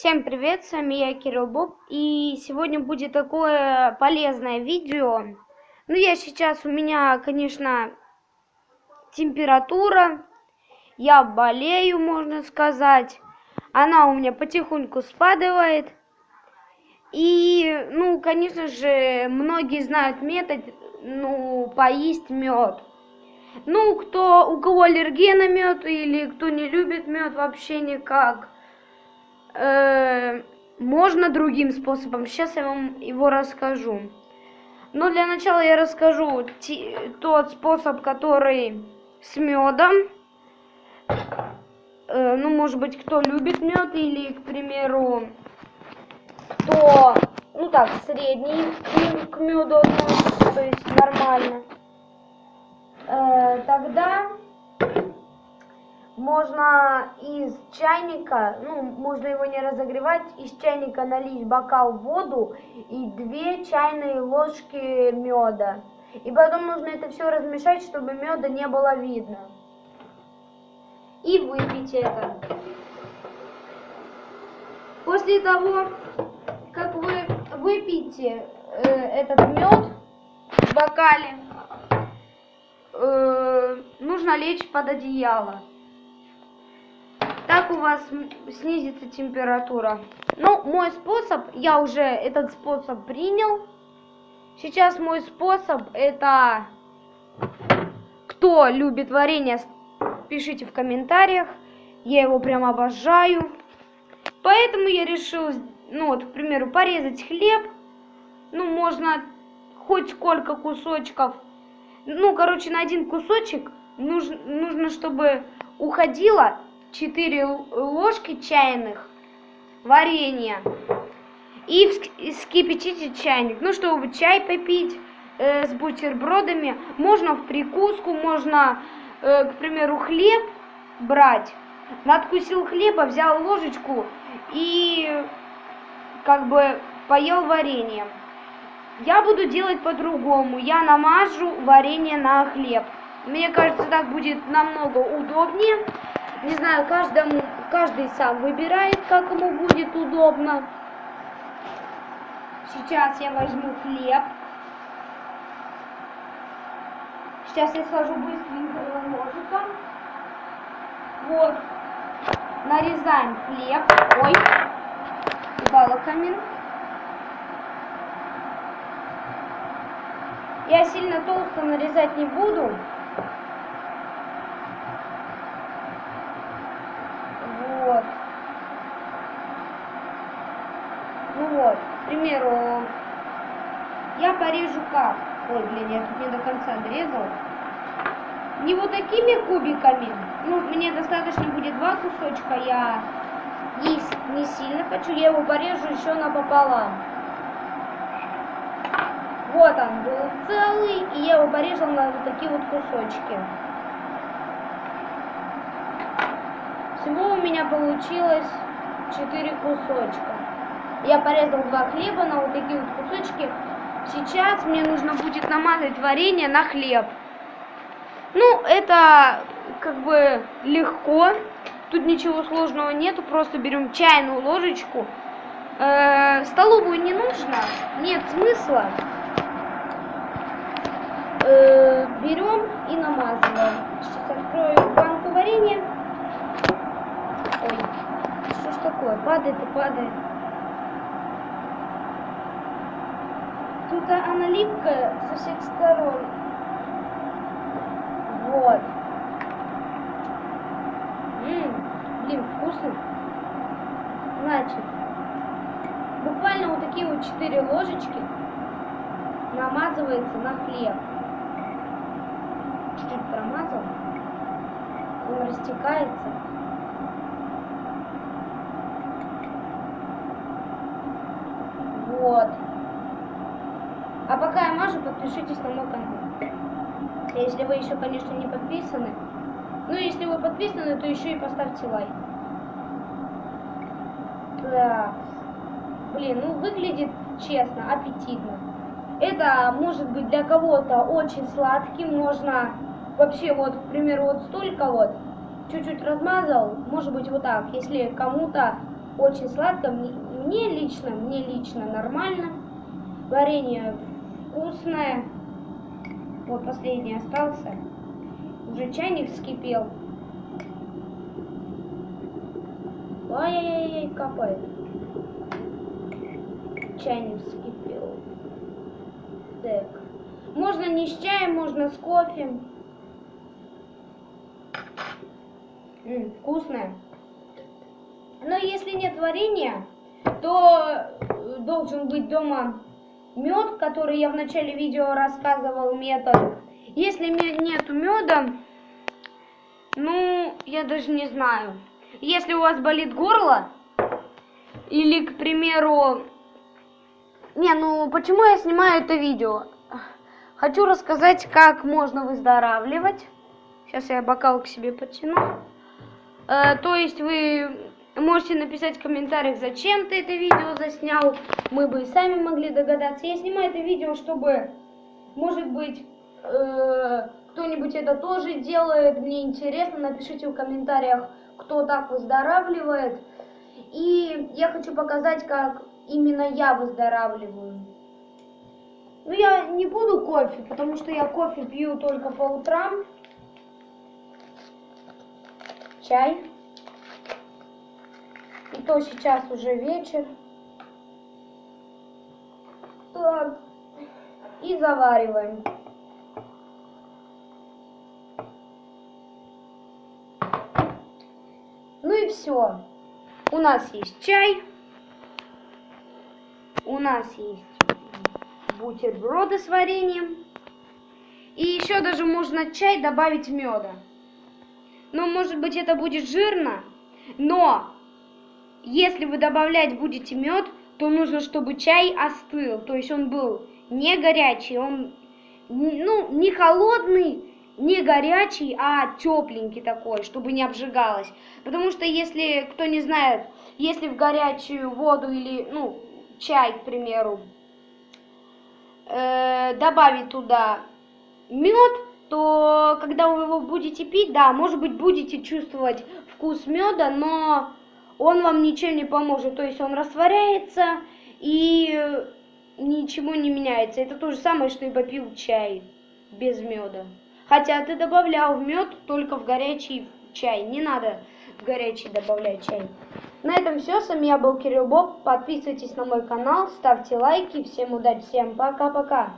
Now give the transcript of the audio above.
Всем привет, с вами я, Кирилл Боб, и сегодня будет такое полезное видео. Ну, у меня, конечно, температура, я болею, можно сказать. Она у меня потихоньку спадает. И, конечно же, многие знают метод, поесть мед. У кого аллергия на мед или кто не любит мед вообще никак, можно другим способом. Сейчас я вам его расскажу. Но для начала я расскажу тот способ, который с медом. Может быть, кто любит мед или, к примеру, кто, средний к меду относится, то есть нормально. Тогда можно из чайника, можно его не разогревать, из чайника налить в бокал воду и 2 чайные ложки меда. И потом нужно это все размешать, чтобы меда не было видно. И выпить это. После того, как вы выпьете этот мед в бокале, нужно лечь под одеяло. Так у вас снизится температура. Мой способ, я уже этот способ принял. Сейчас мой способ, это кто любит варенье, пишите в комментариях. Я его прям обожаю. Поэтому я решил, к примеру, порезать хлеб. Можно хоть сколько кусочков. На один кусочек нужно, чтобы уходило 4 ложки чайных варенья. И вскипятите чайник. Чтобы чай попить с бутербродами. Можно в прикуску, можно, к примеру, хлеб брать. Надкусил хлеба, взял ложечку и поел варенье. Я буду делать по-другому. Я намажу варенье на хлеб. Мне кажется, так будет намного удобнее. Не знаю, каждый сам выбирает, как ему будет удобно. Сейчас я возьму хлеб. Сейчас я сложу быстренько ножиком. Вот. Нарезаем хлеб. Ой. Упала камень. Я сильно толсто нарезать не буду. Вот. К примеру, я порежу как? Ой, я тут не до конца дорезал. Не вот такими кубиками. Мне достаточно будет 2 кусочка. Я есть не сильно хочу. Я его порежу еще напополам. Вот он был целый, и я его порезал на вот такие вот кусочки. Всего у меня получилось 4 кусочка. Я порезал 2 хлеба на вот такие вот кусочки. Сейчас мне нужно будет намазать варенье на хлеб. Это легко. Тут ничего сложного нету. Просто берем чайную ложечку. Столовую не нужно. Нет смысла. Берем и намазываем. Сейчас открою банку варенья. Ой, что ж такое? Падает и падает. Тут она липкая со всех сторон. Вот. Блин, вкусно. Значит, буквально вот такие вот 4 ложечки намазывается на хлеб. Чуть-чуть промазал. Он растекается. Вот. А пока я мажу, подпишитесь на мой канал. Если вы еще, конечно, не подписаны. Если вы подписаны, то еще и поставьте лайк. Так. Выглядит, честно, аппетитно. Это может быть для кого-то очень сладким. Можно вообще, к примеру, столько чуть-чуть размазал. Может быть, вот так. Если кому-то очень сладко. Мне лично нормально. Варенье вкусное. Вот последний остался. Уже чайник вскипел. Ай-яй-яй, капает. Чайник вскипел. Так. Можно не с чаем, можно с кофе. Вкусное. Но если нет варенья, то должен быть дома мед, который я в начале видео рассказывал метод. Если нету меда, ну, я даже не знаю. Если у вас болит горло, или, к примеру... ну почему я снимаю это видео? Хочу рассказать, как можно выздоравливать. Сейчас я бокал к себе подтяну. То есть вы можете написать в комментариях, зачем ты это видео заснял. Мы бы и сами могли догадаться. Я снимаю это видео, чтобы, может быть, кто-нибудь это тоже делает. Мне интересно. Напишите в комментариях, кто так выздоравливает. И я хочу показать, как именно я выздоравливаю. Ну, я не буду кофе, потому что я кофе пью только по утрам. Чай. И то сейчас уже вечер. Так. И завариваем. Ну и все. У нас есть чай. У нас есть бутерброды с вареньем. И еще даже можно в чай добавить меда. Ну, может быть, это будет жирно, но если вы добавлять будете мед, то нужно, чтобы чай остыл. То есть он был не горячий, он не холодный, не горячий, а тепленький такой, чтобы не обжигалось. Потому что если, кто не знает, если в горячую воду или, чай, к примеру, добавить туда мед, то когда вы его будете пить, да, может быть, будете чувствовать вкус меда, но он вам ничем не поможет. То есть он растворяется и ничего не меняется. Это то же самое, что и попил чай без меда. Хотя ты добавлял мед только в горячий чай. Не надо в горячий добавлять чай. На этом все. С вами я был Кирилл Боб. Подписывайтесь на мой канал, ставьте лайки. Всем удачи, всем пока-пока.